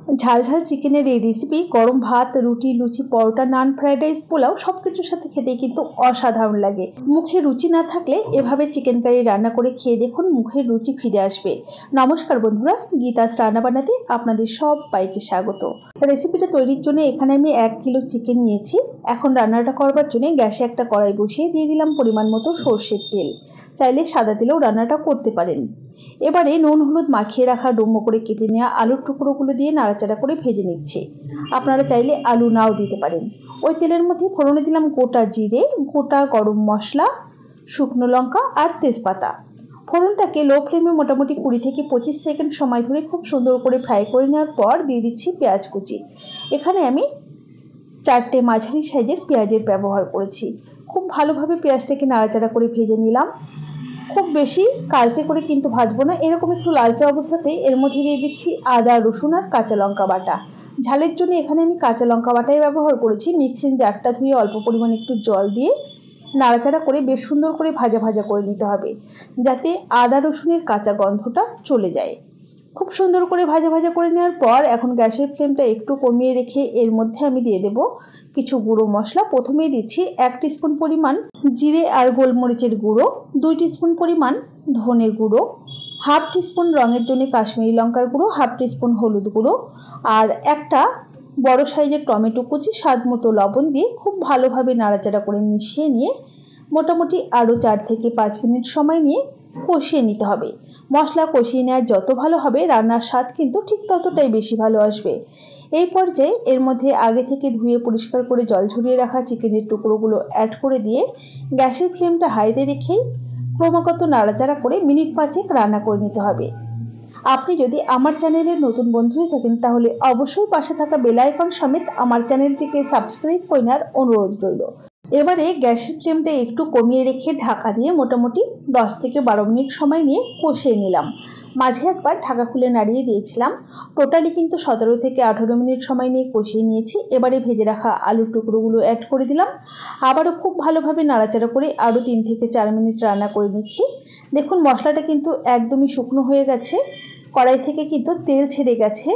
ঝাল ঝাল চিকেনের এই রেসিপি গরম ভাত, রুটি, লুচি, পরোটা, নান, ফ্রাইড রাইস, পোলাও সবকিছুর সাথে খেতে কিন্তু অসাধারণ লাগে। মুখে রুচি না থাকলে এভাবে চিকেন কারি রান্না করে খেয়ে দেখুন, মুখের রুচি ফিরে আসবে। নমস্কার বন্ধুরা, গীতাস রান্না বানাতে আপনাদের সবাইকে স্বাগত। রেসিপিটা তৈরির জন্য এখানে আমি 1 কিলো চিকেন নিয়েছি। এখন রান্নাটা করবার জন্য গ্যাসে একটা কড়াই বসিয়ে দিয়ে দিলাম পরিমাণ মতো সর্ষের তেল। চাইলে সাদা তেলেও রান্নাটা করতে পারেন। এবারে নুন হলুদ মাখিয়ে রাখা ডুমো করে কেটে নেওয়া আলুর টুকরোগুলো দিয়ে নাড়াচাড়া করে ভেজে নিচ্ছি। আপনারা চাইলে আলু নাও দিতে পারেন। ওই তেলের মধ্যে ফোড়নে দিলাম গোটা জিরে, গোটা গরম মশলা, শুকনো লঙ্কা আর তেজপাতা। ফোড়নটাকে লো ফ্লেমে মোটামুটি 20 থেকে 25 সেকেন্ড সময় ধরে খুব সুন্দর করে ফ্রাই করে নেওয়ার পর দিয়ে দিচ্ছি পেঁয়াজ কুচি। এখানে আমি 4টে মাঝারি সাইজের পেঁয়াজের ব্যবহার করেছি। খুব ভালোভাবে পেঁয়াজটাকে নাড়াচাড়া করে ভেজে নিলাম। খুব বেশি কালচে করে কিন্তু ভাজবো না, এরকম একটু লালচে অবস্থাতে এর মধ্যে দিয়ে দিচ্ছি আদা, রসুন আর কাঁচা লঙ্কা বাটা। ঝালের জন্য এখানে আমি কাঁচা লঙ্কা বাটাই ব্যবহার করেছি। মিক্সিং জারটা ধুয়ে অল্প পরিমাণে একটু জল দিয়ে নাড়াচাড়া করে বেশ সুন্দর করে ভাজা ভাজা করে নিতে হবে, যাতে আদা রসুনের কাঁচা গন্ধটা চলে যায়। খুব সুন্দর করে ভাজা ভাজা করে নেওয়ার পর এখন গ্যাসের ফ্লেমটা একটু কমিয়ে রেখে এর মধ্যে আমি দিয়ে দেব কিছু গুঁড়ো মশলা। প্রথমেই দিচ্ছি 1 টিস্পুন পরিমাণ জিরে আর গোলমরিচের গুঁড়ো, 2 টিস্পুন পরিমাণ ধনে গুঁড়ো, হাফ টিস্পুন রঙের জন্য কাশ্মীরি লঙ্কার গুঁড়ো, হাফ টিস্পুন হলুদ গুঁড়ো আর একটা বড় সাইজের টমেটো কুচি, স্বাদ মতো লবণ দিয়ে খুব ভালোভাবে নাড়াচাড়া করে মিশিয়ে নিয়ে মোটামুটি আরও 4 থেকে 5 মিনিট সময় নিয়ে কষিয়ে নিতে হবে। মশলা কষিয়ে নেওয়া যত ভালো হবে রান্নার স্বাদ কিন্তু ঠিক ততটাই বেশি ভালো আসবে। এই পর্যায়ে এর মধ্যে আগে থেকে ধুয়ে পরিষ্কার করে জল ঝরিয়ে রাখা চিকেনের টুকরোগুলো অ্যাড করে দিয়ে গ্যাসের ফ্লেমটা হাইতে রেখেই ক্রমাগত নাড়াচাড়া করে মিনিট 5 রান্না করে নিতে হবে। আপনি যদি আমার চ্যানেলের নতুন বন্ধু হয়ে থাকেন তাহলে অবশ্যই পাশে থাকা বেল আইকন সমেত আমার চ্যানেলটিকে সাবস্ক্রাইব করে নেওয়ার অনুরোধ রইল। এবারে গ্যাসের ফ্লেমটা একটু কমিয়ে রেখে ঢাকা দিয়ে মোটামুটি 10 থেকে 12 মিনিট সময় নিয়ে কষিয়ে নিলাম। মাঝে একবার ঢাকা খুলে নাড়িয়ে দিয়েছিলাম। টোটালি কিন্তু 17 থেকে 18 মিনিট সময় নিয়ে কষিয়ে নিয়েছি। এবারে ভেজে রাখা আলুর টুকরোগুলো অ্যাড করে দিলাম। আবারও খুব ভালোভাবে নাড়াচাড়া করে আরও 3 থেকে 4 মিনিট রান্না করে নিচ্ছি। দেখুন মশলাটা কিন্তু একদমই শুকনো হয়ে গেছে, কড়াই থেকে কিন্তু তেল ছেড়ে গেছে।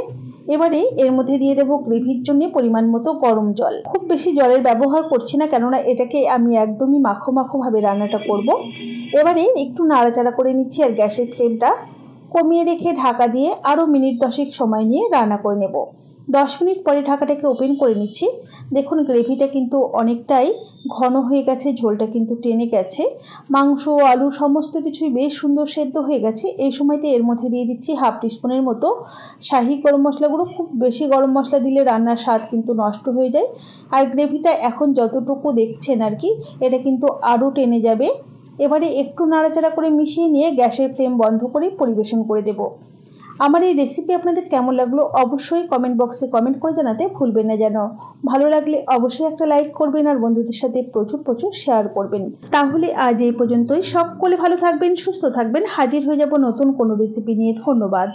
এবারে এর মধ্যে দিয়ে দেবো গ্রেভির জন্য পরিমাণ মতো গরম জল। খুব বেশি জলের ব্যবহার করছি না, কেননা এটাকে আমি একদমই মাখো মাখো ভাবে রান্নাটা করব। এবারে একটু নাড়াচাড়া করে নিচ্ছি আর গ্যাসের ফ্লেমটা কমিয়ে রেখে ঢাকা দিয়ে আরও মিনিট 10 সময় নিয়ে রান্না করে নেব। 10 মিনিট পরে ঢাকাটাকে ওপেন করে নিচ্ছি। দেখুন গ্রেভিটা কিন্তু অনেকটাই ঘন হয়ে গেছে, ঝোলটা কিন্তু টেনে গেছে, মাংস আলু সমস্ত কিছুই বেশ সুন্দর সেদ্ধ হয়ে গেছে। এই সময়তে এর মধ্যে দিয়ে দিচ্ছি হাফ টিস্পুনের মতো শাহি গরম মশলা গুঁড়ো। খুব বেশি গরম মশলা দিলে রান্নার স্বাদ কিন্তু নষ্ট হয়ে যায়। আর গ্রেভিটা এখন যতটুকু দেখছেন আর কি, এটা কিন্তু আরও টেনে যাবে। এবারে একটু নাড়াচাড়া করে মিশিয়ে নিয়ে গ্যাসের ফ্লেম বন্ধ করে পরিবেশন করে দেব। আমার এই রেসিপি আপনাদের কেমন লাগলো অবশ্যই কমেন্ট বক্সে কমেন্ট করে জানাতে ভুলবেন না যেন। ভালো লাগলে অবশ্যই একটা লাইক করবেন আর বন্ধুদের সাথে প্রচুর প্রচুর শেয়ার করবেন। তাহলে আজ এই পর্যন্তই। সকলে ভালো থাকবেন, সুস্থ থাকবেন। হাজির হয়ে যাব নতুন কোনো রেসিপি নিয়ে। ধন্যবাদ।